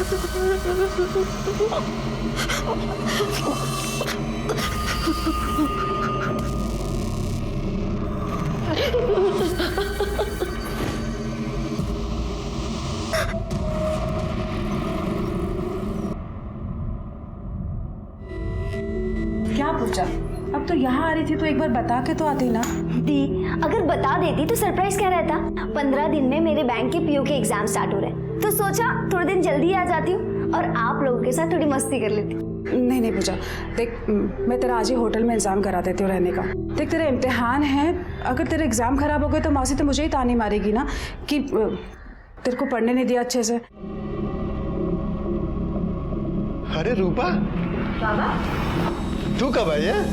क्या पूछा? अब तो यहाँ आ रही थी तो एक बार बता के तो आती ना। दी, अगर बता देती तो सरप्राइज क्या रहता। 15 दिन में मेरे बैंक के पीओ के एग्जाम स्टार्ट हो रहे हैं, तो सोचा थोड़े दिन जल्दी आ जाती हूँ और आप लोगों के साथ थोड़ी मस्ती कर लेती। नहीं पूजा, देख मैं तेरा आज ही होटल में इंतजाम करा देती हूँ रहने का। देख तेरा इम्तिहान है, अगर तेरे एग्जाम खराब हो गए तो मौसी तो मुझे ही तानी मारेगी ना कि तेरे को पढ़ने नहीं दिया अच्छे से। अरे रूपा, बाबा तू कब आई है?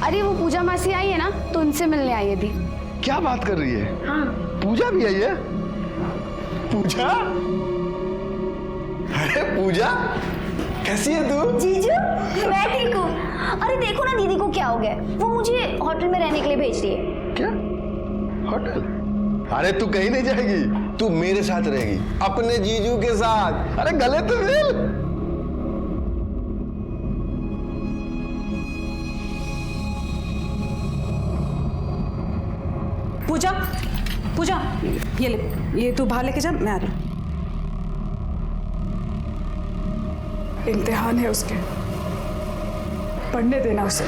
अरे वो पूजा मासी आई है ना, तो उनसे मिलने आई है दी। क्या बात कर रही है? हाँ। पूजा भी आई है? पूजा? अरे पूजा, कैसी है तू? जीजू, मैं ठीक हूँ। अरे देखो ना दीदी को क्या हो गया, वो मुझे होटल में रहने के लिए भेज रही है। क्या? होटल? अरे तू कहीं नहीं जाएगी, तू मेरे साथ रहेगी, अपने जीजू के साथ। अरे गले तो मिल। पूजा, पूजा, ये ले, ये तू बाहर लेके जा, मैं आ रही हूँ। इम्तिहान है उसके, पढ़ने देना उसे।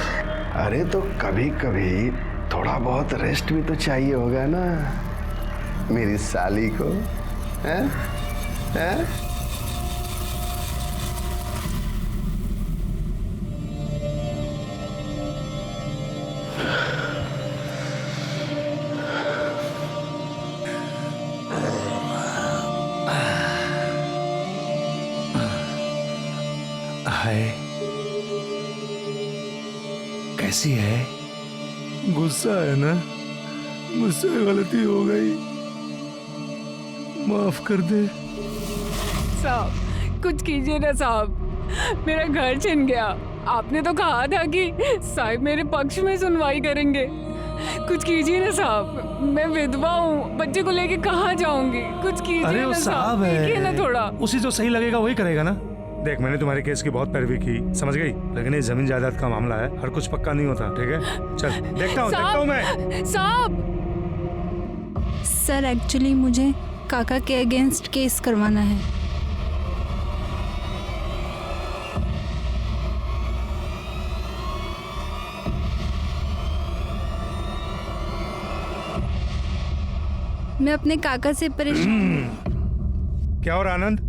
अरे तो कभी कभी थोड़ा बहुत रेस्ट भी तो चाहिए होगा ना मेरी साली को, हैं? हैं? हाय, कैसी है? गुस्सा है ना? मुझसे गलती हो गई, माफ कर दे। साहब कुछ कीजिए ना साहब, मेरा घर छिन गया। आपने तो कहा था कि साहब मेरे पक्ष में सुनवाई करेंगे। कुछ कीजिए ना साहब, मैं विधवा हूँ, बच्चे को लेके कहाँ जाऊंगी? कुछ कीजिए अरे वो ना साहब देखिए ना थोड़ा। उसी जो सही लगेगा वही करेगा ना। देख, मैंने तुम्हारे केस की बहुत पैरवी की, समझ गई, लेकिन ये जमीन जायदाद का मामला है, हर कुछ पक्का नहीं होता, ठीक है? चल देखता हूँ मैं। साहब सर, एक्चुअली मुझे काका के अगेंस्ट केस करवाना है। मैं अपने काका से परेशान। क्या और आनंद?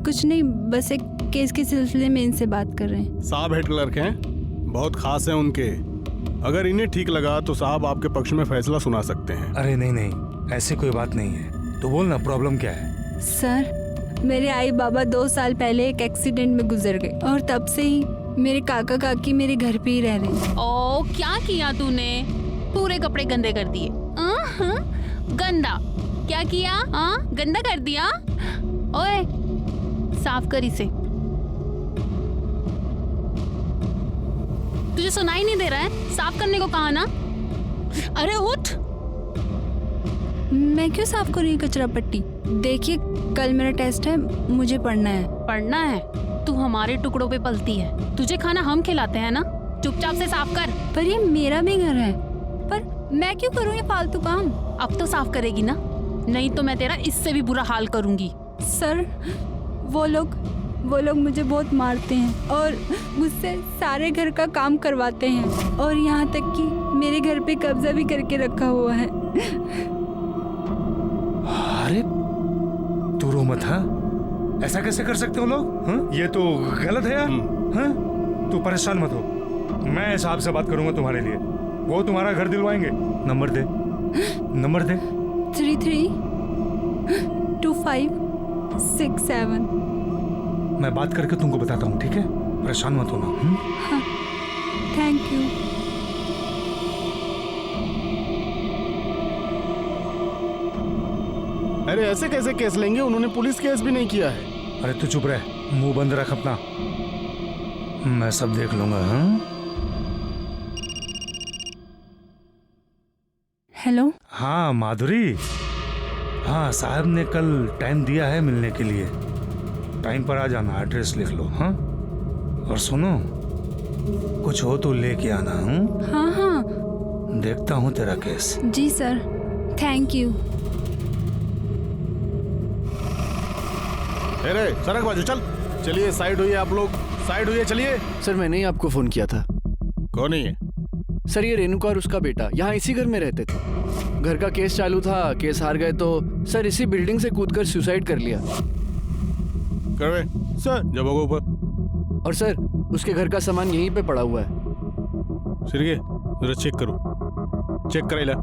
कुछ नहीं, बस एक केस के सिलसिले में इनसे बात कर रहे हैं। साहब हेड क्लर्क हैं, बहुत खास हैं उनके। अगर इन्हें ठीक लगा तो साहब आपके पक्ष में फैसला सुना सकते हैं। अरे नहीं, ऐसी कोई बात नहीं है, तो बोल ना प्रॉब्लम क्या है? सर, मेरे आई बाबा 2 साल पहले एक एक्सीडेंट में गुजर गए और तब से ही मेरे काका काकी मेरे घर पे ही रह रहे हैं। ओ, क्या किया तूने? पूरे कपड़े गंदे कर दिए। गंदा क्या किया? गंदा कर दिया। ओए, साफ कर इसे। तुझे सुनाई नहीं दे रहा है? साफ करने को कहा ना। अरे उठ। मैं क्यों साफ करूँ कचरा पट्टी? देखिए, कल मेरा टेस्ट है, मुझे पढ़ना है। पढ़ना है? तू हमारे टुकड़ों पे पलती है, तुझे खाना हम खिलाते हैं ना। चुपचाप से साफ कर। पर ये मेरा भी घर है, पर मैं क्यों करूँ ये फालतू काम? अब तो साफ करेगी ना, नहीं तो मैं तेरा इससे भी बुरा हाल करूंगी। सर, वो लोग मुझे बहुत मारते हैं और मुझसे सारे घर का काम करवाते हैं और यहाँ तक कि मेरे घर पे कब्जा भी करके रखा हुआ है। अरे तू रो मत। हाँ, ऐसा कैसे कर सकते हो लोग? हाँ, ये तो गलत है यार। हाँ, तू परेशान मत हो, मैं हिसाब से बात करूंगा तुम्हारे लिए, वो तुम्हारा घर दिलवाएंगे। नंबर दे। 332567। मैं बात करके तुमको बताता हूँ, ठीक है? परेशान मत होना। हाँ, थैंक यू। अरे ऐसे कैसे केस लेंगे? उन्होंने पुलिस केस भी नहीं किया है। अरे तू चुप रह, मुंह बंद रख अपना, मैं सब देख लूंगा। हाँ? हेलो। हाँ माधुरी, हाँ, साहब ने कल टाइम दिया है मिलने के लिए। टाइम पर आ जाना, एड्रेस लिख लो। हाँ, और सुनो, कुछ हो तो लेके आना। हाँ हाँ देखता हूँ तेरा केस। जी सर, थैंक यू। अरे सड़क बाजू चल। चलिए साइड हुई आप लोग, साइड हुई, चलिए। सर मैंने ही आपको फोन किया था। कौन है ये? सर ये रेणुका और उसका बेटा यहाँ इसी घर में रहते थे। घर का केस चालू था, केस हार गए तो सर इसी बिल्डिंग से कूदकर सुसाइड कर लिया। करवे सर, जब होगा ऊपर। और सर उसके घर का सामान यहीं पे पड़ा हुआ है। सिरगे जरा चेक करो, चेक कराइला।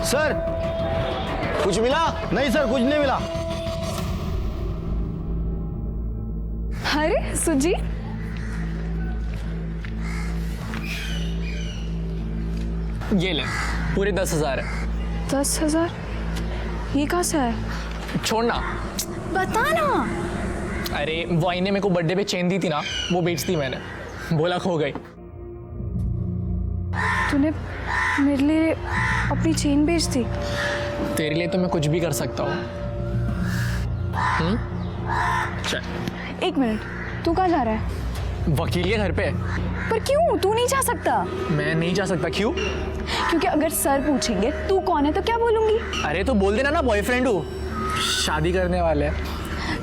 सर कुछ मिला? नहीं सर, कुछ नहीं मिला। अरे सुजी, ये ले, पूरे 10,000 है। 10,000? ये कहाँ से है? छोड़ना। बता ना। अरे वो आईने मेरे को बर्थडे पे चेन दी थी ना, वो बेच दी मैंने, बोला खो गई। तूने मेरे लिए अपनी चेन बेच दी? तेरे लिए तो मैं कुछ भी कर सकता हूँ। चल। एक मिनट, तू कहाँ जा रहा है? वकील के घर पे। पर क्यों? तू नहीं जा सकता। मैं नहीं जा सकता। क्यों? क्योंकि अगर सर पूछेंगे तू कौन है तो क्या बोलूंगी? अरे तो बोल देना ना बॉयफ्रेंड हूँ, शादी करने वाले हैं।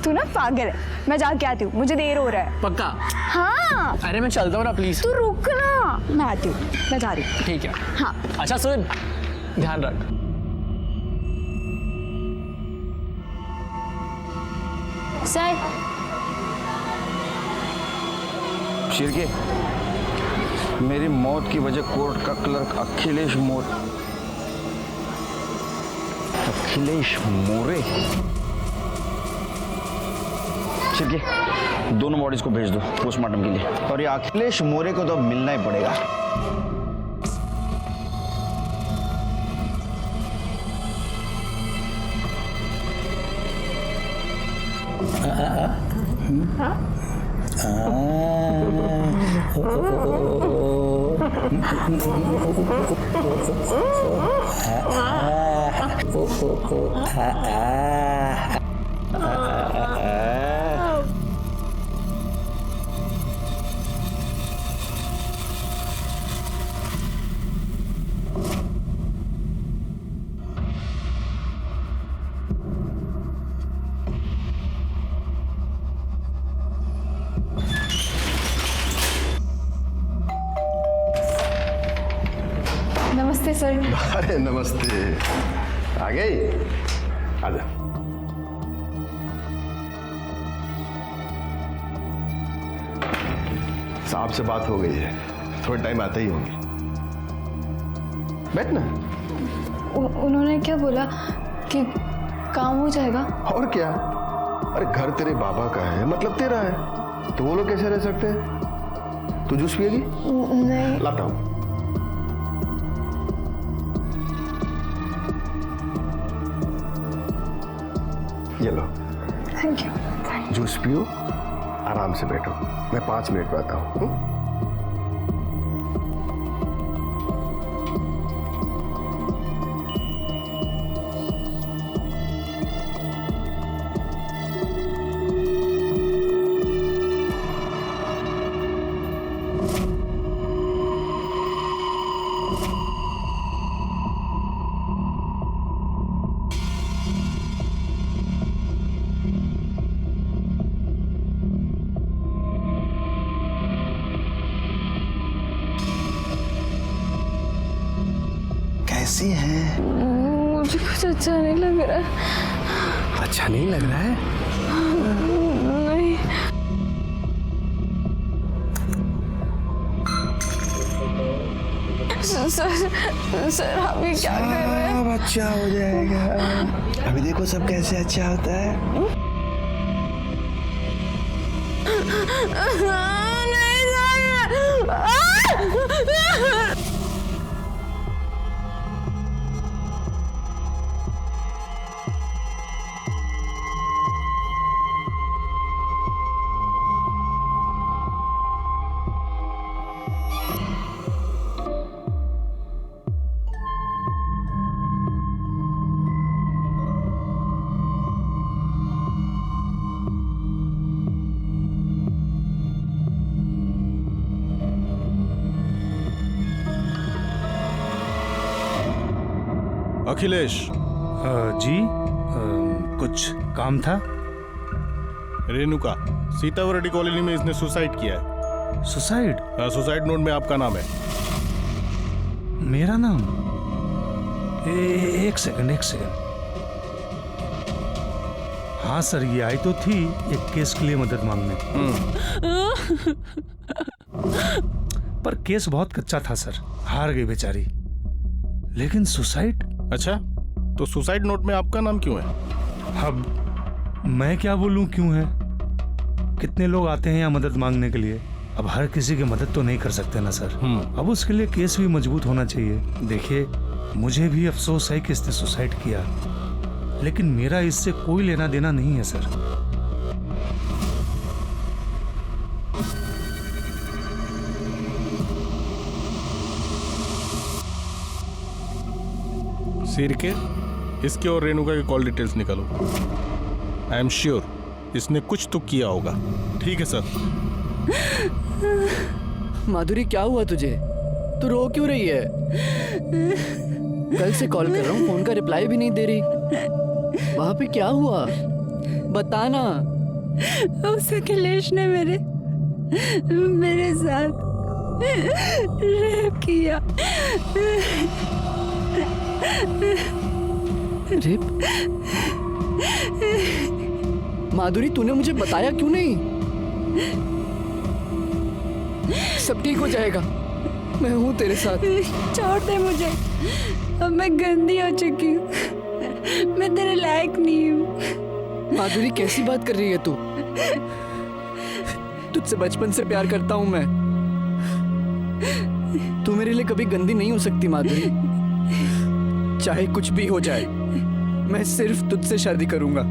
तू ना पागल है। मैं जाके आती हूँ, मुझे देर हो रहा है। पक्का? हाँ। अरे मैं चलता हूँ ना, प्लीज। तू रुक ना, मैं आती हूँ, मैं जा रही हूँ। ठीक है। हाँ। अच्छा सुन, ध्यान रख। सर शिरके, मेरी मौत की वजह कोर्ट का क्लर्क अखिलेश मोरे। शिरके, दोनों बॉडीज को भेज दो पोस्टमार्टम के लिए। और ये अखिलेश मोरे को तो मिलना ही पड़ेगा। नमस्ते सर। अरे नमस्ते, आ गई? आजा। साहब से बात हो गई है, थोड़ा टाइम आते ही होंगे। बैठ ना। उन्होंने क्या बोला कि काम हो जाएगा? और क्या, अरे घर तेरे बाबा का है, मतलब तेरा है, तो वो लोग कैसे रह सकते हैं? तू जूस पिएगी? नहीं। लाता हूँ। ये लो। Thank you. जूस पियो, आराम से बैठो, मैं 5 मिनट में आता हूँ। कैसी हैं? मुझे कुछ अच्छा नहीं लग रहा है। अच्छा नहीं लग रहा है? नहीं। सर आप ये क्या कर रहे हैं? अब अच्छा हो जाएगा, अभी देखो सब कैसे अच्छा होता है। नहीं सर। अखिलेश। जी कुछ काम था? रेणुका, सीतावरडी कॉलोनी में इसने सुसाइड किया है। सुसाइड? सुसाइड नोट में आपका नाम है। मेरा नाम? एक सेकंड। हाँ सर, ये आई तो थी एक केस के लिए मदद मांगने। पर केस बहुत कच्चा था सर, हार गई बेचारी। लेकिन सुसाइड? अच्छा, तो सुसाइड नोट में आपका नाम क्यों है? अब मैं क्या बोलूं क्यों है? कितने लोग आते हैं यहाँ मदद मांगने के लिए, अब हर किसी की मदद तो नहीं कर सकते ना सर। अब उसके लिए केस भी मजबूत होना चाहिए। देखिए, मुझे भी अफसोस है कि इसने सुसाइड किया, लेकिन मेरा इससे कोई लेना देना नहीं है सर। सिर के इसके और रेणुका की कॉल डिटेल्स निकालो। आई एम श्योर इसने कुछ तो किया होगा। ठीक है सर। माधुरी, क्या हुआ तुझे? तू रो क्यों रही है? कल से कॉल कर रहा हूँ, फोन का रिप्लाई भी नहीं दे रही। वहां पे क्या हुआ? बताना। उस अखिलेश ने मेरे साथ रेप किया। रेप? माधुरी, तूने मुझे बताया क्यों नहीं? सब ठीक हो जाएगा, मैं हूं तेरे साथ। छोड़ दे मुझे, अब मैं गंदी हो चुकी हूँ। मैं तेरे लायक नहीं हूँ। माधुरी, कैसी बात कर रही है तू? तुझसे बचपन से प्यार करता हूं मैं। तू मेरे लिए कभी गंदी नहीं हो सकती माधुरी। चाहे कुछ भी हो जाए, मैं सिर्फ तुझसे शादी करूंगा।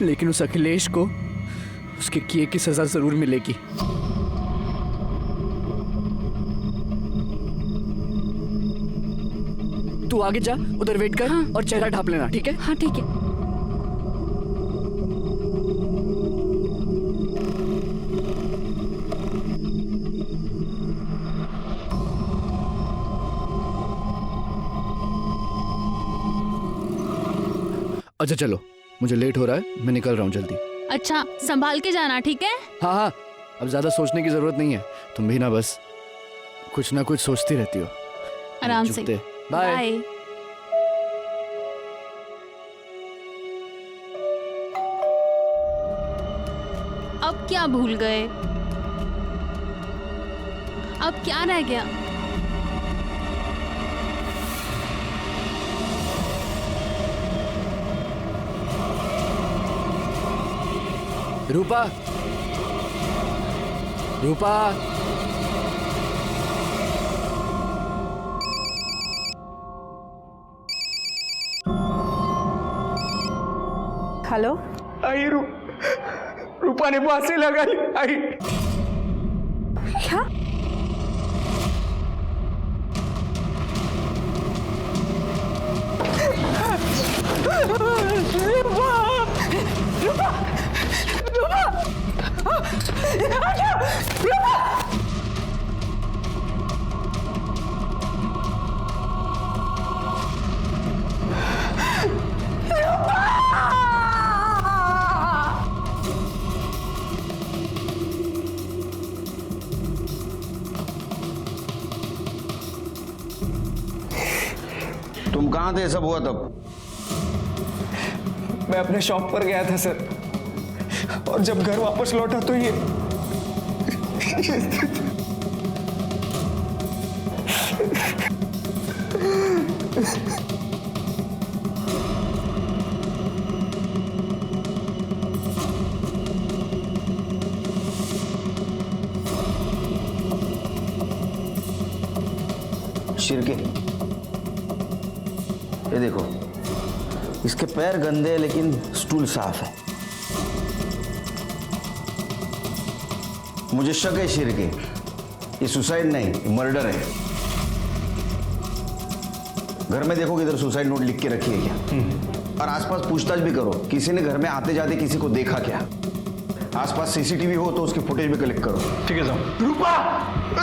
लेकिन उस अखिलेश को उसके किए की सजा जरूर मिलेगी। तू आगे जा, उधर वेट कर। हाँ। और चेहरा ढांप लेना, ठीक है? हाँ ठीक है। अच्छा चलो, मुझे लेट हो रहा है, मैं निकल रहा हूँ जल्दी। अच्छा, संभाल के जाना, ठीक है? हाँ हाँ, अब ज्यादा सोचने की जरूरत नहीं है। तुम भी ना बस कुछ ना कुछ सोचती रहती हो। आराम से। बाय। अब क्या भूल गए? अब क्या रह गया? रूपा, रूपा, हेलो। आई रूपा ने फांसी लगाई। आई क्या? तुम कहाँ थे सब हुआ तब? मैं अपने शॉप पर गया था सर, और जब घर वापस लौटा तो ये शिरके, ये देखो, इसके पैर गंदे हैं लेकिन स्टूल साफ है। मुझे शक है शिरके, ये सुसाइड नहीं मर्डर है। घर में देखो किधर सुसाइड नोट लिख के रखी है क्या, और आसपास पूछताछ भी करो, किसी ने घर में आते जाते किसी को देखा क्या। आसपास सीसीटीवी हो तो उसकी फुटेज भी कलेक्ट करो। ठीक है साहब। रूपा,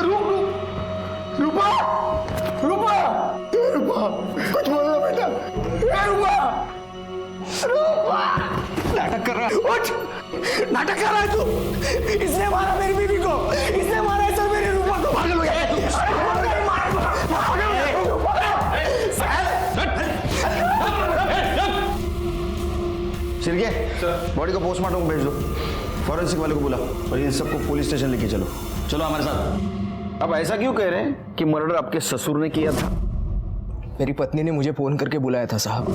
रूपा, रूपा, रूपा, कुछ बोलो बेटा। रूपा, रूपा, नाटक कर रहा है। उठ, नाटक कर रहा है तू। इसने मारा मेरी बीवी को, इसने मारा है सर मेरी रूपा को। पागल हो गया है तू। शिरके, बॉडी को पोस्टमार्टम भेज दो, फॉरेंसिक वाले को बुला और इन सबको पुलिस स्टेशन लेके चलो। चलो हमारे साथ। अब ऐसा क्यों कह रहे हैं कि मर्डर आपके ससुर ने किया था? मेरी पत्नी ने मुझे फोन करके बुलाया था साहब।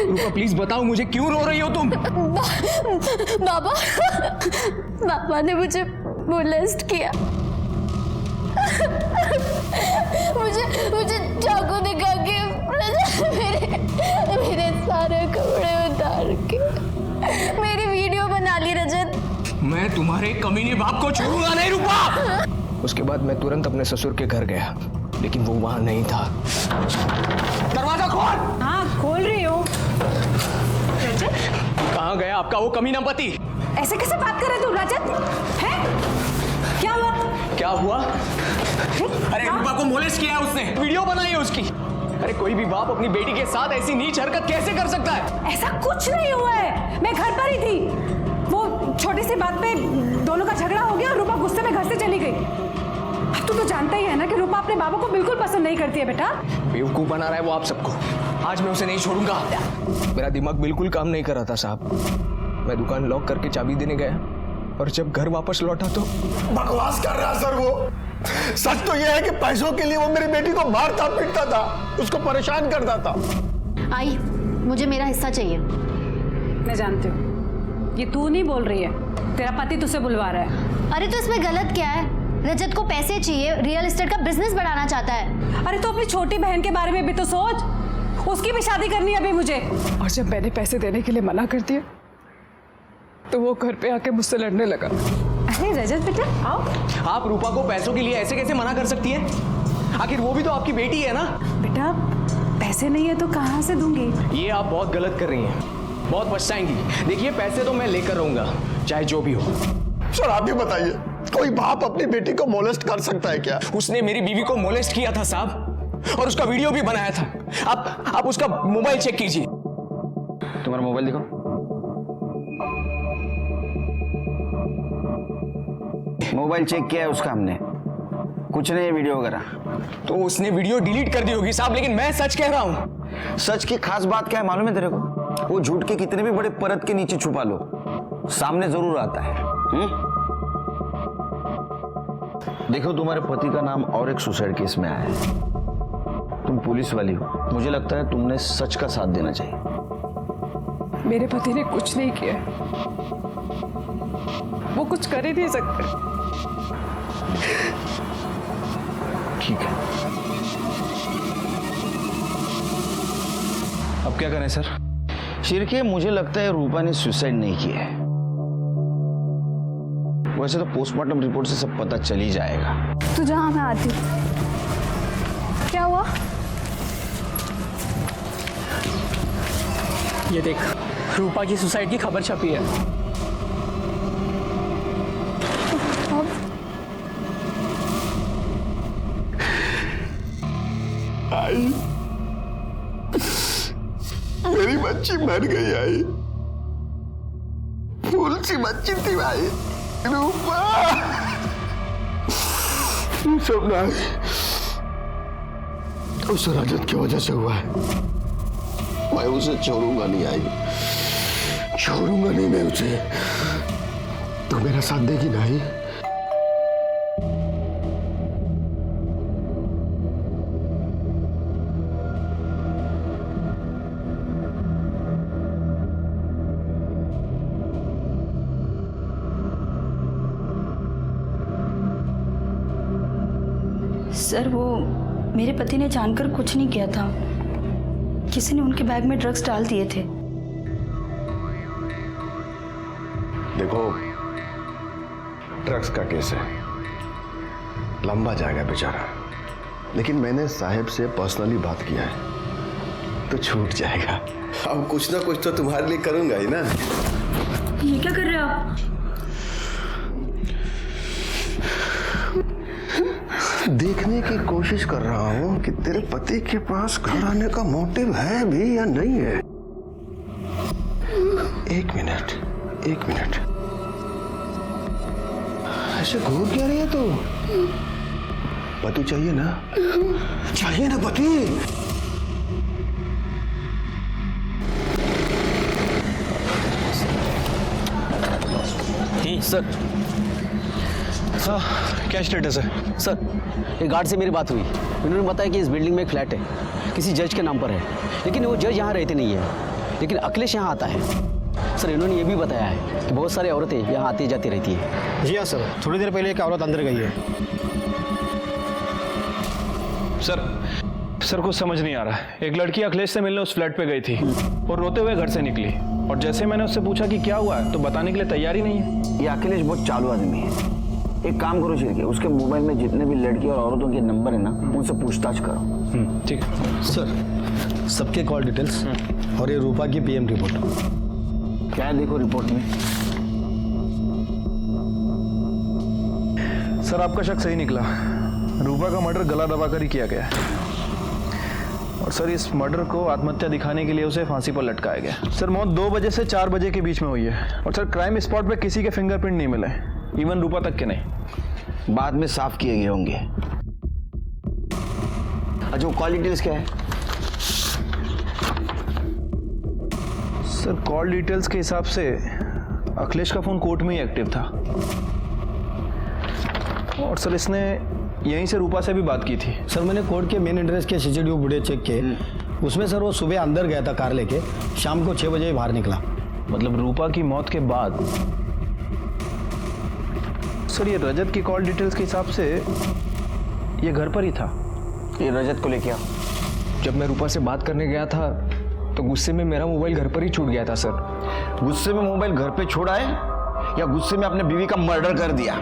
रूपा प्लीज बताओ मुझे, क्यों रो रही हो तुम? बाबा, बाबा ने मुझे मोलेस्ट किया। मुझे चाकू दिखा के मेरे सारे कपड़े उतार के मेरी वीडियो बना ली रजत। मैं तुम्हारे कमीने बाप को छोड़ूंगा नहीं रूपा। उसके बाद मैं तुरंत अपने ससुर के घर गया, लेकिन वो वहां नहीं था। दरवाजा खोल। हाँ खोल रही हूँ। कहाँ गया आपका वो कमीना पति? ऐसे कैसे बात कर रहे तू रजत? है क्या हुआ? क्या हुआ? अरे रूपा को मोलेस्ट किया है उसने, वीडियो बनाई है उसकी। अरे कोई भी बाप अपनी बेटी के साथ ऐसी नीच हरकत कैसे कर सकता है? ऐसा कुछ नहीं हुआ है, मैं घर पर ही थी। वो छोटी सी बात पे दोनों का झगड़ा हो गया और रूपा गुस्से में घर से चली गई। अब तू तो जानता ही है ना कि रूपा अपने बाबा को बिल्कुल पसंद नहीं करती है बेटा। बेवकूफ बना रहा है वो आप सबको। आज मैं उसे नहीं छोड़ूंगा। मेरा दिमाग बिल्कुल काम नहीं कर रहा था साहब। मैं दुकान लॉक करके चाबी देने गया और जब घर वापस लौटा तो बकवास कर रहा सर वो। सच तो यह है कि पैसों के लिए वो मेरी बेटी को मारता पीटता था, उसको परेशान करता था। आई, मुझे मेरा हिस्सा चाहिए। मैं जानती हूँ ये तू नहीं बोल रही है, तेरा पति तुझसे बुलवा रहा है। अरे तो इसमें गलत क्या है? रजत को पैसे चाहिए, रियल एस्टेट का बिजनेस बढ़ाना चाहता है। अरे तो अपनी छोटी बहन के बारे में भी तो सोच, उसकी भी शादी करनी है अभी मुझे। और जब मैंने पैसे देने के लिए मना कर दिया तो वो घर पे आके मुझसे लड़ने लगा। अरे रजत बेटा आओ। आप रूपा को पैसों के लिए ऐसे कैसे मना कर सकती है? आखिर वो भी तो आपकी बेटी है ना। बेटा पैसे नहीं है तो कहाँ से दूंगी? ये आप बहुत गलत कर रही हैं, बहुत पछताएंगी। देखिए पैसे तो मैं लेकर रहूंगा चाहे जो भी हो। सर आप ही बताइए, कोई बाप अपनी बेटी को मोलेस्ट कर सकता है क्या? उसने मेरी बीवी को मोलेस्ट किया था साहब, और उसका वीडियो भी बनाया था। आप उसका मोबाइल चेक कीजिए। तुम्हारा मोबाइल दिखाओ। मोबाइल चेक किया है उसका हमने, कुछ नहीं है वीडियो वगैरह। तो उसने वीडियो डिलीट कर दी होगी साहब, लेकिन मैं सच कह रहा हूं। सच की खास बात क्या है मालूम है तेरे को? वो झूठ के कितने भी बड़े परत के नीचे छुपा लो, सामने जरूर आता है। देखो तुम्हारे पति का नाम और एक सुसाइड केस में आया है। तुम पुलिस वाली हो, मुझे लगता है तुमने सच का साथ देना चाहिए। मेरे पति ने कुछ नहीं किया, वो कुछ कर ही नहीं सकते। ठीक है, अब क्या करें सर? शिरके मुझे लगता है रूपा ने सुसाइड नहीं किया है। वैसे तो पोस्टमार्टम रिपोर्ट से सब पता चल ही जाएगा। तू जहाँ मैं आती हूँ। क्या हुआ? ये देख, रूपा की सुसाइड की खबर छपी है। आई, मेरी बच्ची मर गई। आई, फूल सी बच्ची थी भाई, रूपा। सब ना उस रजत की वजह से हुआ है। मैं उसे छोड़ूंगा नहीं। आई, छोड़ूंगा नहीं मैं उसे। तो मेरा साथ देगी ना? आई, सर वो मेरे पति ने जानकर कुछ नहीं किया था, किसी ने उनके बैग में ड्रग्स डाल दिए थे। देखो, ड्रग्स का केस है, लंबा जाएगा बेचारा, लेकिन मैंने साहब से पर्सनली बात किया है तो छूट जाएगा। अब कुछ ना कुछ तो तुम्हारे लिए करूंगा ही ना। ये क्या कर रहे हो आप? देखने की कोशिश कर रहा हूं कि तेरे पति के पास घर आने का मोटिव है भी या नहीं है। एक मिनट, ऐसे घूर क्या रही है तू? पति चाहिए ना पति। सर क्या स्टेटस है? सर एक गार्ड से मेरी बात हुई, उन्होंने बताया कि इस बिल्डिंग में एक फ्लैट है, किसी जज के नाम पर है, लेकिन वो जज यहाँ रहते नहीं है, लेकिन अखिलेश यहाँ आता है। सर इन्होंने ये भी बताया है कि बहुत सारी औरतें यहाँ आती जाती रहती है। जी हाँ सर, थोड़ी देर पहले एक औरत अंदर गई है। सर कुछ समझ नहीं आ रहा है। एक लड़की अखिलेश से मिलने उस फ्लैट पे गई थी और रोते हुए घर से निकली, और जैसे मैंने उससे पूछा कि क्या हुआ है तो बताने के लिए तैयार ही नहीं है। ये अखिलेश बहुत चालू आदमी है। एक काम करो शिरके, उसके मोबाइल में जितने भी लड़की और औरतों के नंबर है ना, उनसे पूछताछ करो। ठीक है सर, सबके कॉल डिटेल्स और ये रूपा की पीएम रिपोर्ट। क्या है देखो रिपोर्ट में? सर आपका शक सही निकला, रूपा का मर्डर गला दबाकर ही किया गया है, और सर इस मर्डर को आत्महत्या दिखाने के लिए उसे फांसी पर लटकाया गया। सर मौत 2 बजे से 4 बजे के बीच में हुई है, और सर क्राइम स्पॉट पे किसी के फिंगरप्रिंट नहीं मिले, इवन रूपा तक के नहीं। बाद में साफ किए गए होंगे। अच्छा वो कॉल डिटेल्स क्या है? सर कॉल डिटेल्स के हिसाब से अखिलेश का फोन कोर्ट में ही एक्टिव था, और सर इसने यहीं से रूपा से भी बात की थी। सर मैंने कोर्ट के मेन एड्रेस के सीसीटीवी फुटेज चेक किए, उसमें सर वो सुबह अंदर गया था कार लेके, शाम को 6 बजे बाहर निकला। मतलब रूपा की मौत के बाद। सर ये रजत की कॉल डिटेल्स के हिसाब से ये घर पर ही था। ये रजत को लेके आओ। जब मैं रूपा से बात करने गया था तो गुस्से में मेरा मोबाइल घर पर ही छूट गया था सर। गुस्से में मोबाइल घर पे छोड़ा है या गुस्से में अपने बीवी का मर्डर कर दिया?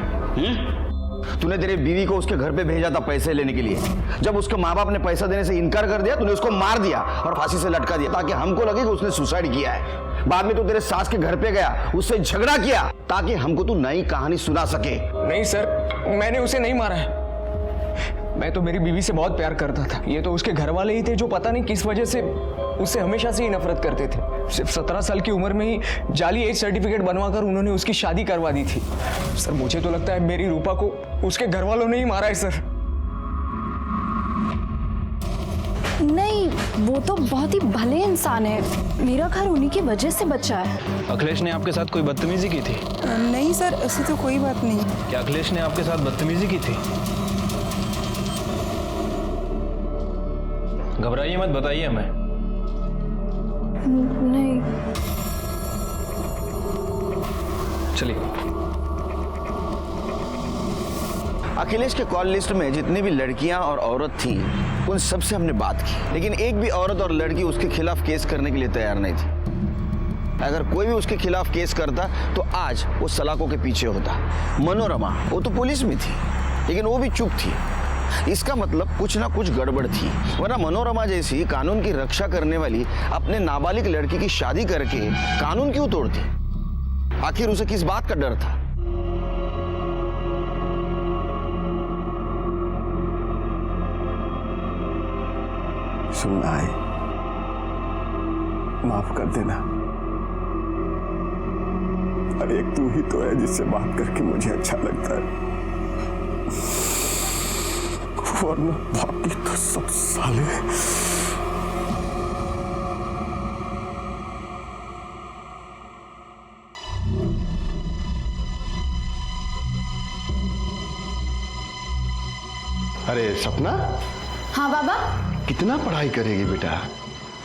तूने तेरे बीवी को उसके घर पे भेजा था पैसे लेने के लिए, जब उसके माँ बाप ने पैसा देने से इनकार कर दिया तूने उसको मार दिया और फांसी से लटका दिया ताकि हमको लगे कि उसने सुसाइड किया है। बाद में तू तेरे सास के घर पे गया, उससे झगड़ा किया ताकि हमको तू नई कहानी सुना सके। नहीं सर, मैंने उसे नहीं मारा है, मैं तो मेरी बीवी से बहुत प्यार करता था। ये तो उसके घर वाले ही थे जो पता नहीं किस वजह से उससे हमेशा से ही नफरत करते थे। सिर्फ 17 साल की उम्र में ही जाली एज सर्टिफिकेट बनवाकर उन्होंने उसकी शादी करवा दी थी। सर मुझे तो लगता है मेरी रूपा को उसके घर वालों ने ही मारा है सर। नहीं, वो तो बहुत ही भले इंसान है, मेरा घर उन्हीं की वजह से बचा है। अखिलेश ने आपके साथ कोई बदतमीजी की थी? नहीं सर, ऐसी तो कोई बात नहीं। क्या अखिलेश ने आपके साथ बदतमीजी की थी? घबराइए मत, बताइए हमें। नहीं। चलिए। अखिलेश के कॉल लिस्ट में जितनी भी लड़कियां और औरत थी उन सब से हमने बात की, लेकिन एक भी औरत और लड़की उसके खिलाफ केस करने के लिए तैयार नहीं थी। अगर कोई भी उसके खिलाफ केस करता तो आज वो सलाखों के पीछे होता। मनोरमा वो तो पुलिस में थी लेकिन वो भी चुप थी। इसका मतलब कुछ ना कुछ गड़बड़ थी, वरना मनोरमा जैसी कानून की रक्षा करने वाली अपने नाबालिग लड़की की शादी करके कानून क्यों तोड़ती? आखिर उसे किस बात का डर था? सुनना है, माफ कर देना। अरे एक तू ही तो है जिससे बात करके मुझे अच्छा लगता है, वरना बाकी तो सब साले। अरे सपना। हाँ बाबा। कितना पढ़ाई करेगी बेटा?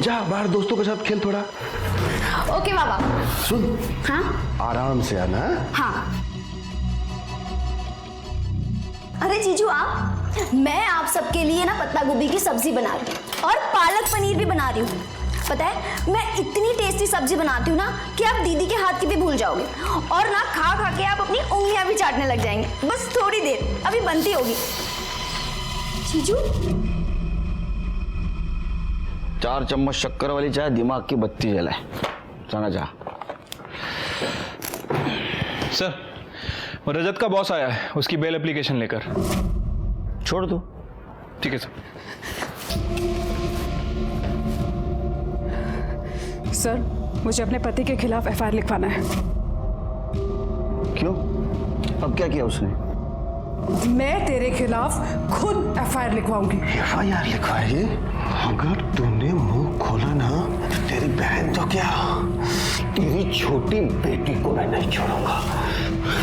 जा बाहर दोस्तों के साथ खेल थोड़ा। ओके बाबा। सुन। हाँ? आराम से आना। हाँ। अरे जीजू आप मैं आप सबके लिए ना पत्ता गोभी की सब्जी बना रही हूँ और पालक पनीर भी बना रही हूँ। पता है मैं इतनी टेस्टी सब्जी बनाती हूँ ना कि आप दीदी के हाथ की भी भूल जाओगे और ना खा खा के आप अपनी उंगलियां भी चाटने लग जाएंगे। बस थोड़ी देर अभी बनती होगी। जीजू 4 चम्मच शक्कर वाली चाय दिमाग की बत्ती जलाए। जाना जा। सर, वो रजत का बॉस आया है, उसकी बेल एप्लीकेशन लेकर। छोड़ दो। ठीक है सर। सर, मुझे अपने पति के खिलाफ एफआईआर लिखवाना है। क्यों? अब क्या किया उसने? मैं तेरे खिलाफ खुद एफआईआर लिखवाऊंगी। एफआईआर लिखवाएगी? अगर तूने मुंह खोला ना तो तेरी बहन तो क्या, तेरी छोटी बेटी को मैं नहीं छोड़ूंगा,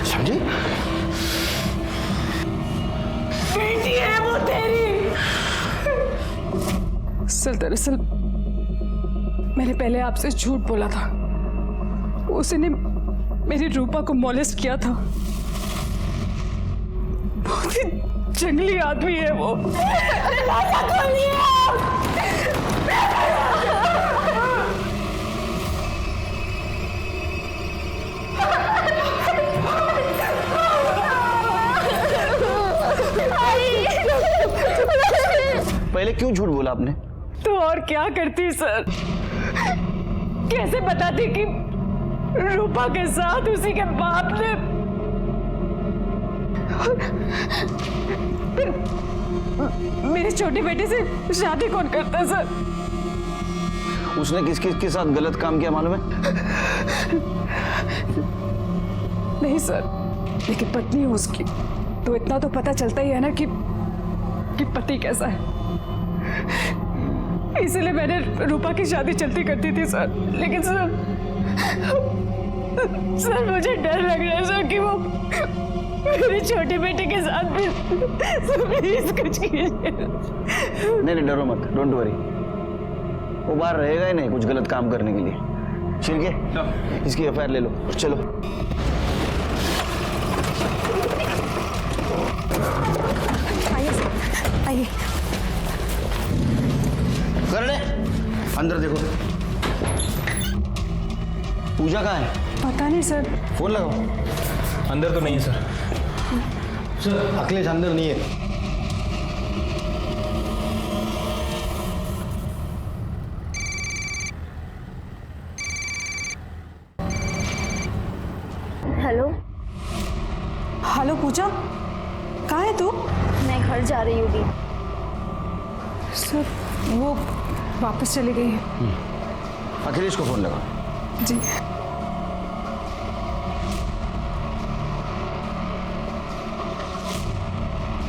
समझी? बेटी है वो तेरी। सर, दरअसल मैंने पहले आपसे झूठ बोला था। उसने मेरी रूपा को मॉलेस्ट किया था। बहुत ही जंगली आदमी है वो। पहले क्यों झूठ बोला आपने? तो और क्या करती सर? कैसे बताती कि रूपा के साथ उसी के बाप ने फिर मेरी छोटी बेटी से शादी कौन करता है सर? उसने किस किस के साथ गलत काम किया मालूम है? नहीं सर, लेकिन पत्नी है उसकी, तो इतना तो पता चलता ही है ना कि पति कैसा है। इसलिए मैंने रूपा की शादी चलती करती थी सर। लेकिन सर मुझे डर लग रहा है सर कि वो मेरी छोटी बेटी के साथ भी। प्लीज कुछ कीजिए। नहीं डरो मत, डोंट वरी। वो बाहर रहेगा ही नहीं कुछ गलत काम करने के लिए। शिरके, इसकी एफआईआर ले लो। चलो। आइए। करने अंदर देखो। पूजा कहाँ है? पता नहीं सर। फोन लगाओ। अंदर तो नहीं है सर। सर, अखिलेश अंदर नहीं है। हेलो। हेलो पूजा, कहाँ है तू? मैं घर जा रही हूँ दी। सर, वो वापस चली गई है। अखिलेश को फोन लगाओ। जी।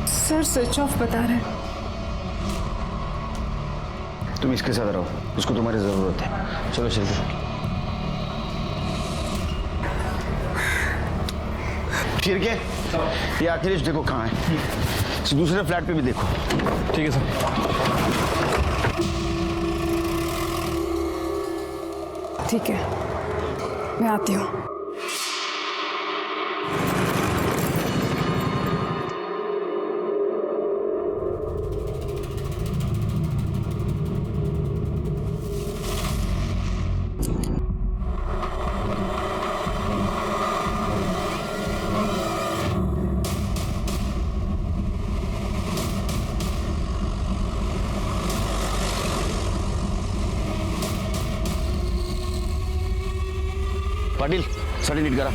सर स्विच ऑफ बता रहे हैं। तुम इसके साथ रहो, उसको तुम्हारी जरूरत है। चलो शिरके। शिरके, ये अखिलेश देखो कहाँ है। दूसरे फ्लैट पे भी देखो। ठीक है सर। ठीक है, मैं आती हूँ। पाटिल, साड़ी नीट करा।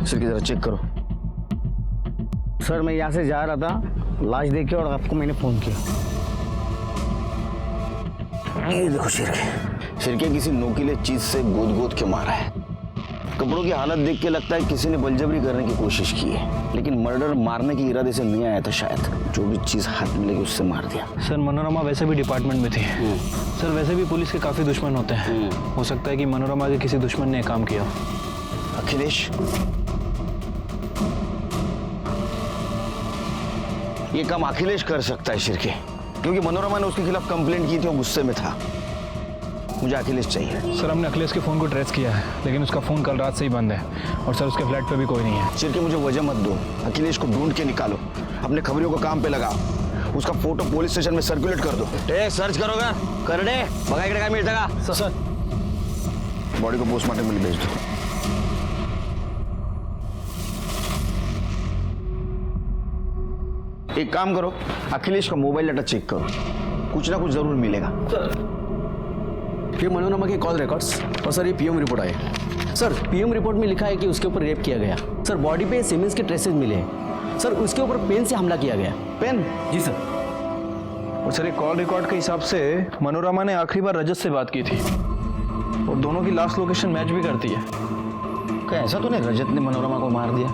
सर की जरा चेक करो। सर, मैं यहाँ से जा रहा था, लाश देख के और आपको मैंने फोन किया। ये देखो शिरके, शिरके किसी नोकीले चीज से गोद गोद के मारा है। कपड़ों की हालत देख के लगता है किसी ने बलजबरी करने की कोशिश की है, लेकिन मर्डर मारने की इरादे से नहीं आया था शायद। जो भी चीज हाथ में लगी उससे मार दिया। सर, मनोरमा वैसे भी डिपार्टमेंट में थी। सर, वैसे भी पुलिस के काफी दुश्मन होते हैं। हो सकता है कि मनोरमा के किसी दुश्मन ने काम किया। अखिलेश, ये काम अखिलेश कर सकता है शिरके, क्योंकि मनोरमा ने उसके खिलाफ कंप्लेंट की थी, वो गुस्से में था। मुझे अखिलेश चाहिए। सर, हमने अखिलेश के फोन को ट्रेस किया है, लेकिन उसका फोन कल रात से ही बंद है। और सर, उसके फ्लैट पे भी कोई नहीं है। शिरके, मुझे वजह मत दो, अखिलेश को ढूंढ के निकालो। अपने खबरियों को काम पे लगा, उसका फोटो पुलिस स्टेशन में सर्कुलेट कर दो। सर्च करोगा कर दे, बघा इकडे काय मिळतं का? सर बॉडी को पोस्टमार्टम के लिए भेज दो। एक काम करो, अखिलेश का मोबाइल डाटा चेक करो, कुछ ना कुछ जरूर मिलेगा। ये मनोरमा के कॉल रिकॉर्ड्स और सर ये पीएम रिपोर्ट आए। सर पीएम रिपोर्ट में लिखा है कि उसके ऊपर रेप किया गया। सर बॉडी पे सीमेंस के ट्रेसेस मिले हैं। सर उसके ऊपर पेन से हमला किया गया। पेन? जी सर। और सर एक कॉल रिकॉर्ड के हिसाब से मनोरमा ने आखिरी बार रजत से बात की थी और दोनों की लास्ट लोकेशन मैच भी करती है। क्या ऐसा तो नहीं रजत ने मनोरमा को मार दिया?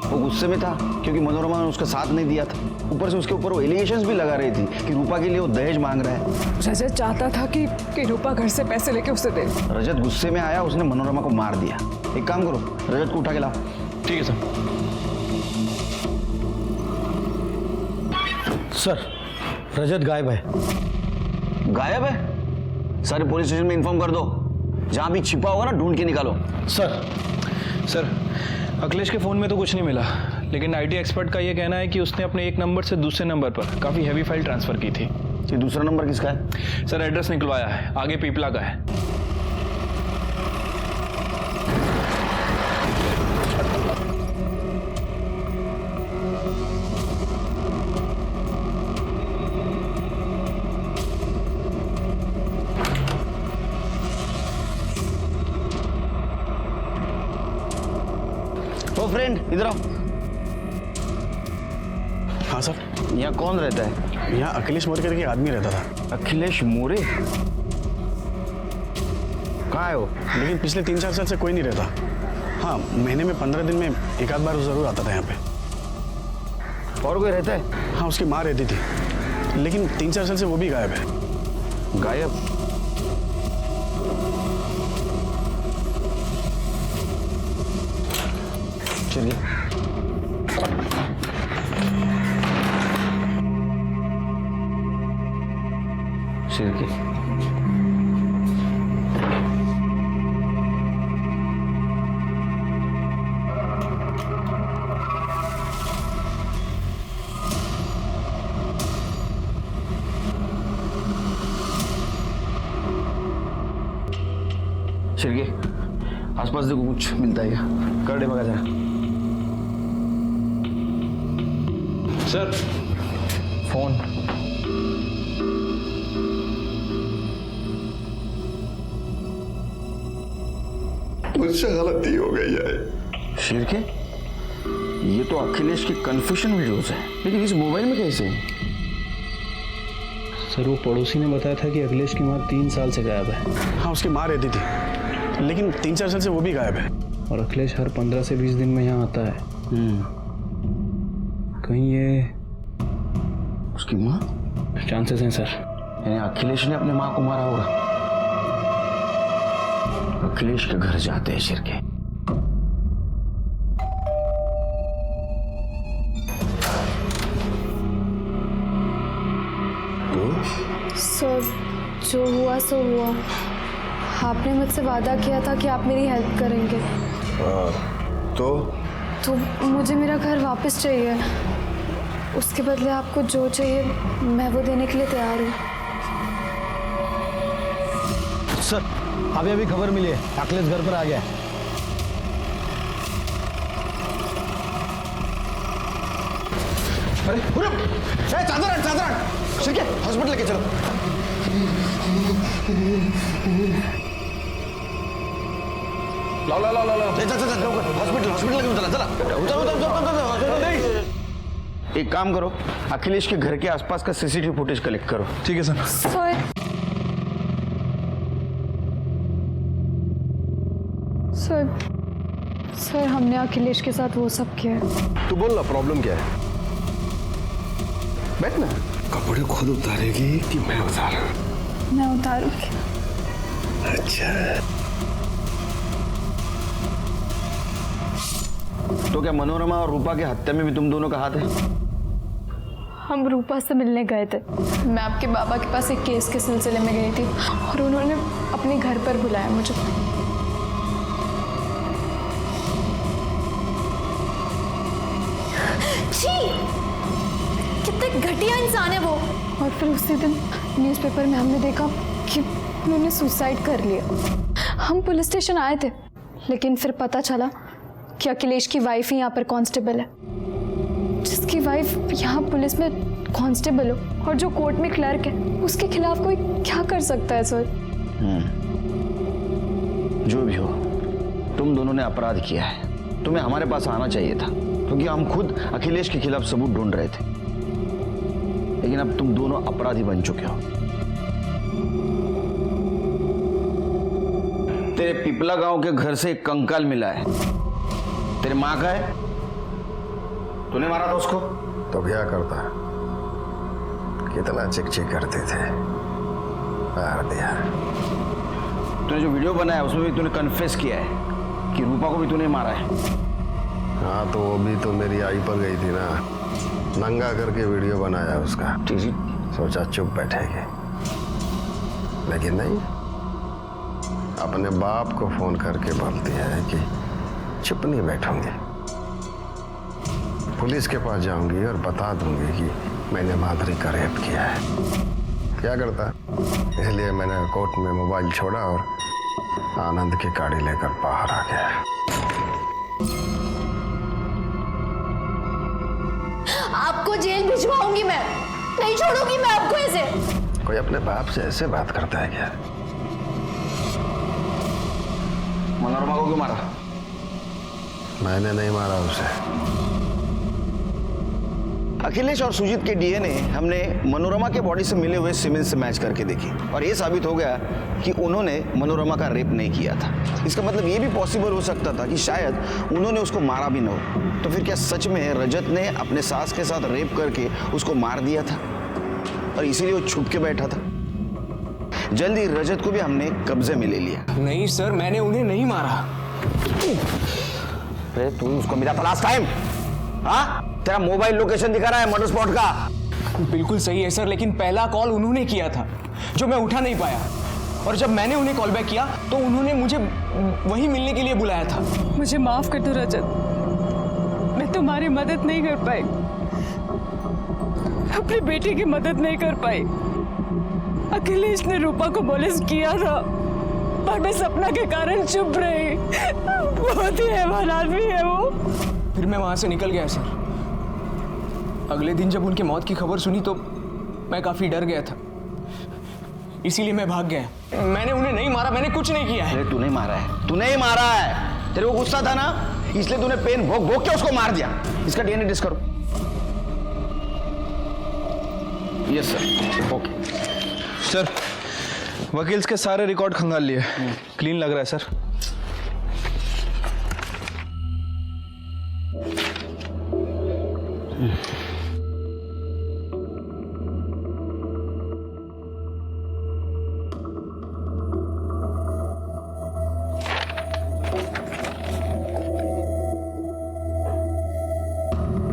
वो गुस्से में था क्योंकि मनोरमा ने उसका साथ नहीं दिया था। ऊपर से उसके ऊपर वो एलिगेशंस भी लगा रही थी कि रूपा के लिए वो दहेज मांग रहा है। रजत चाहता था कि रूपा घर से पैसे लेके उसे दे। रजत गुस्से में आया, उसने मनोरमा को मार दिया। एक काम करो, रजत को उठा के लाओ। ठीक है सर। सर रजत गायब है। गायब है? सारे पुलिस स्टेशन में इन्फॉर्म कर दो, जहां भी छिपा होगा ना ढूंढ के निकालो। सर अखिलेश के फोन में तो कुछ नहीं मिला, लेकिन आईटी एक्सपर्ट का ये कहना है कि उसने अपने एक नंबर से दूसरे नंबर पर काफी हैवी फाइल ट्रांसफर की थी। ये दूसरा नंबर किसका है? सर एड्रेस निकलवाया है, आगे पीपला का है। ओ फ्रेंड इधर आओ। हाँ सर। यहाँ कौन रहता है? यहाँ अखिलेश मोरे करके आदमी रहता था। अखिलेश मोरे? कहाँ है वो? लेकिन पिछले 3-4 साल से कोई नहीं रहता। हाँ महीने में 15 दिन में एक आध बार जरूर आता था यहाँ पे। और कोई रहता है? हाँ उसकी माँ रहती थी, लेकिन 3-4 साल से वो भी गायब है। गायब? चलिए। शिरके शिरके आसपास देखो कुछ मिलता है क्या? कर दे बघा जरा। Sir phone. मुझसे गलती हो गई है। शिरके ये तो अखिलेश की कन्फेशन वीडियोस है, लेकिन इस मोबाइल में कैसे? सर वो पड़ोसी ने बताया था कि अखिलेश की माँ 3 साल से गायब है। हाँ उसकी माँ रहती थी, लेकिन 3-4 साल से वो भी गायब है। और अखिलेश हर 15 से 20 दिन में यहाँ आता है। कहीं ये उसकी माँ? चांसेस हैं सर। यानी अखिलेश ने अपने माँ को मारा होगा। अखिलेश के घर जाते हैं शिरके। सर जो हुआ सो हुआ। आपने मुझसे वादा किया था कि आप मेरी हेल्प करेंगे। तो मुझे मेरा घर वापस चाहिए। उसके बदले आपको जो चाहिए मैं वो देने के लिए तैयार हूँ। सर अभी अभी खबर मिली है, अखिलेश घर पर आ गया है। अरे चादर हट, चादर हट। शिरके हॉस्पिटल लेके चलो। लाओ लाओ लाओ लाओ। हॉस्पिटल लेके चला। चला एक काम करो, अखिलेश के घर के आसपास का सीसीटीवी फुटेज कलेक्ट करो। ठीक है सर। सर हमने अखिलेश के साथ वो सब किया है। तू बोल ना प्रॉब्लम क्या है? बैठ ना। कपड़े खुद उतारेगी कि मैं उतारूं? मैं उतारूंगी। अच्छा तो क्या मनोरमा और रूपा की हत्या में भी तुम दोनों का हाथ है? हम रूपा से मिलने गए थे। मैं आपके बाबा के पास एक केस के सिलसिले में गई थी और उन्होंने अपने घर पर बुलाया मुझे। छी! घटिया इंसान है वो। और फिर उसी दिन न्यूज़पेपर में हमने देखा कि उन्होंने सुसाइड कर लिया। हम पुलिस स्टेशन आए थे, लेकिन फिर पता चला कि अखिलेश की वाइफ ही यहाँ पर कांस्टेबल है। जिसकी वाइफ यहाँ पुलिस में कांस्टेबल हो और जो कोर्ट में क्लर्क है, उसके खिलाफ कोई क्या कर सकता है सर? जो भी हो, तुम दोनों ने अपराध किया है। तुम्हें हमारे पास आना चाहिए था, क्योंकि हम खुद अखिलेश के खिलाफ सबूत ढूंढ रहे थे। लेकिन अब तुम दोनों अपराधी बन चुके हो। तेरे पिपला गांव के घर से एक कंकाल मिला है। तेरी माँ का है। तूने मारा था उसको? तो क्या करता, कितना चिक चिक करते थे, मार दिया। तूने जो वीडियो बनाया उसमें भी तूने कन्फेस किया है कि रूपा को भी तूने मारा है। हाँ, तो वो भी तो मेरी आई पर गई थी ना, नंगा करके वीडियो बनाया उसका। सोचा चुप बैठेगी, लेकिन नहीं, अपने बाप को फोन करके बोलती है कि चुप नहीं बैठूंगी, पुलिस के पास जाऊंगी और बता दूंगी कि मैंने माधुरी का रेप किया है। क्या करता, इसलिए मैंने कोर्ट में मोबाइल छोड़ा और आनंद की गाड़ी लेकर बाहर आ गया। आपको जेल भिजवाऊंगी मैं, नहीं छोड़ूंगी मैं आपको ऐसे। कोई अपने बाप से ऐसे बात करता है क्या? मनोरमा को क्यों मारा? मैंने नहीं मारा उसे। अखिलेश और सुजीत के डीएनए हमने मनोरमा के बॉडी से मिले हुए सीमेन से मैच करके देखी और ये साबित हो गया कि उन्होंने मनोरमा का रेप नहीं किया था। इसका मतलब ये भी पॉसिबल हो सकता था कि शायद उन्होंने उसको मारा भी न हो। तो फिर क्या सच में रजत ने अपने सास के साथ रेप करके उसको मार दिया था और इसीलिए वो छुप के बैठा था? जल्दी रजत को भी हमने कब्जे में ले लिया। नहीं सर, मैंने उन्हें नहीं मारा। अरे तू उसको मिला था लास्ट टाइम? हाँ, तेरा मोबाइल लोकेशन दिखा रहा है मर्डर स्पॉट का। बिल्कुल सही है सर, लेकिन पहला कॉल उन्होंने किया था जो मैं उठा नहीं पाया, और जब मैंने उन्हें कॉल बैक किया तो उन्होंने मुझे वहीं मिलने के लिए बुलाया था। मुझे माफ कर दो रजत, मैं तुम्हारी मदद नहीं कर पाई, अपनी बेटी की मदद नहीं कर पाई। अखिलेश ने रूपा को मोलेस्ट किया था, पर मैं सपना के कारण चुप रही। बहुत ही हैवान आदमी है वो। फिर मैं वहां से निकल गया सर। अगले दिन जब उनकी मौत की खबर सुनी तो मैं काफी डर गया था, इसीलिए मैं भाग गया। मैंने उन्हें नहीं मारा, मैंने कुछ नहीं किया है। तूने मारा है, तूने ही मारा है। तेरे को गुस्सा था ना, इसलिए तूने पेन भोग भोग के उसको मार दिया। इसका डीएनए टेस्ट करो। Yes sir, okay sir. वकील के सारे रिकॉर्ड खंगाल लिए, क्लीन लग रहा है सर।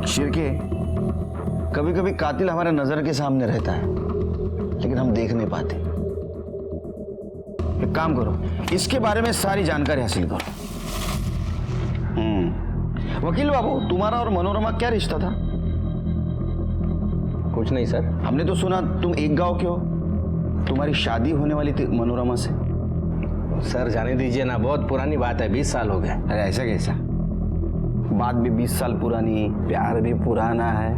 शिरके, कभी कभी कातिल हमारे नजर के सामने रहता है, लेकिन हम देख नहीं पाते। एक काम करो, इसके बारे में सारी जानकारी हासिल करो। वकील बाबू, तुम्हारा और मनोरमा क्या रिश्ता था? कुछ नहीं सर। हमने तो सुना तुम एक गांव के हो, तुम्हारी शादी होने वाली थी मनोरमा से। सर जाने दीजिए ना, बहुत पुरानी बात है, 20 साल हो गए। अरे ऐसा कैसा? बात भी 20 साल पुरानी, प्यार भी पुराना है।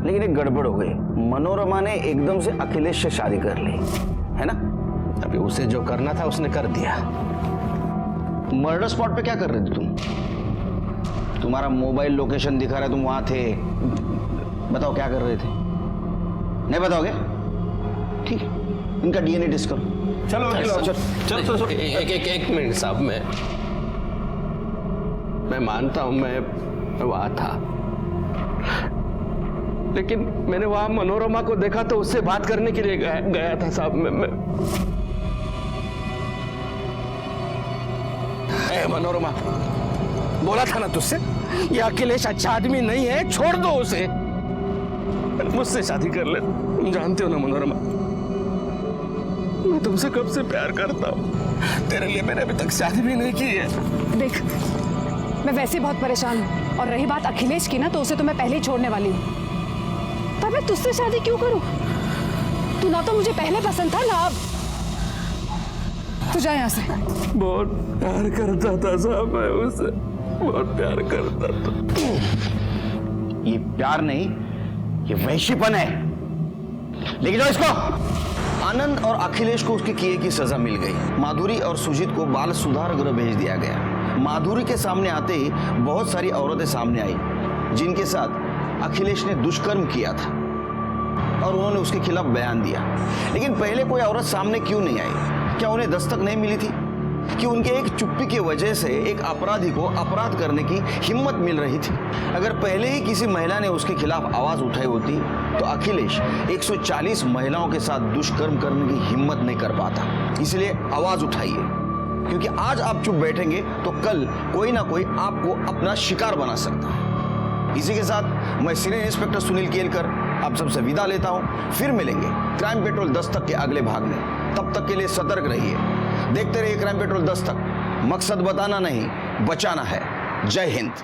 लेकिन एक गड़बड़ हो गई, मनोरमा ने एकदम से अखिलेश से शादी कर ली, है ना? अभी उसे जो करना था उसने कर दिया। मर्डर स्पॉट पे क्या कर रहे थे तुम? तुम्हारा मोबाइल लोकेशन दिखा रहा है, तुम वहां थे। बताओ क्या कर रहे थे? नहीं बताओगे? ठीक है, इनका डीएनए टेस्ट करो। चलो एक मिनट साहब, मैं मानता हूं मैं वहां था, लेकिन मैंने वहां मनोरमा को देखा तो उससे बात करने के लिए गया था साहब। मैं मनोरमा, बोला था ना तुझसे, ये अखिलेश अच्छा आदमी नहीं है, छोड़ दो उसे, मुझसे शादी कर ले। तुम जानते हो ना मनोरमा, मैं तुमसे कब से प्यार करता हूँ, तेरे लिए मैंने अभी तक शादी भी नहीं की है। देख, मैं वैसे बहुत परेशान हूँ, और रही बात अखिलेश की ना, तो उसे तो मैं पहले ही छोड़ने वाली हूँ। तब मैं तुझसे शादी क्यों करूं? तू ना तो मुझे पहले पसंद था ना अब। तू जा यहाँ से। बहुत प्यार करता था साहब, मैं उससे बहुत प्यार करता था। ये प्यार नहीं, ये वैश्यपन है। लेकिन जाओ इसको। आनंद और अखिलेश को उसके किए की सजा मिल गई। माधुरी और सुजीत को बाल सुधार गृह भेज दिया गया। माधुरी के सामने आते ही बहुत सारी औरतें सामने आई जिनके साथ अखिलेश ने दुष्कर्म किया था और उन्होंने उसके खिलाफ बयान दिया। लेकिन पहले कोई औरत सामने क्यों नहीं आई? क्या उन्हें दस्तक नहीं मिली थी कि उनके एक चुप्पी की वजह से एक अपराधी को अपराध करने की हिम्मत मिल रही थी? अगर पहले ही किसी महिला ने उसके खिलाफ आवाज उठाई होती तो अखिलेश 140 महिलाओं के साथ दुष्कर्म करने की हिम्मत नहीं कर पाता। इसलिए आवाज उठाइए, क्योंकि आज आप चुप बैठेंगे तो कल कोई ना कोई आपको अपना शिकार बना सकता है। इसी के साथ मैं सीनियर इंस्पेक्टर सुनील केलकर आप सबसे विदा लेता हूं। फिर मिलेंगे क्राइम पेट्रोल दस्तक के अगले भाग में। तब तक के लिए सतर्क रहिए, देखते रहिए क्राइम पेट्रोल दस्तक। मकसद बताना नहीं, बचाना है। जय हिंद।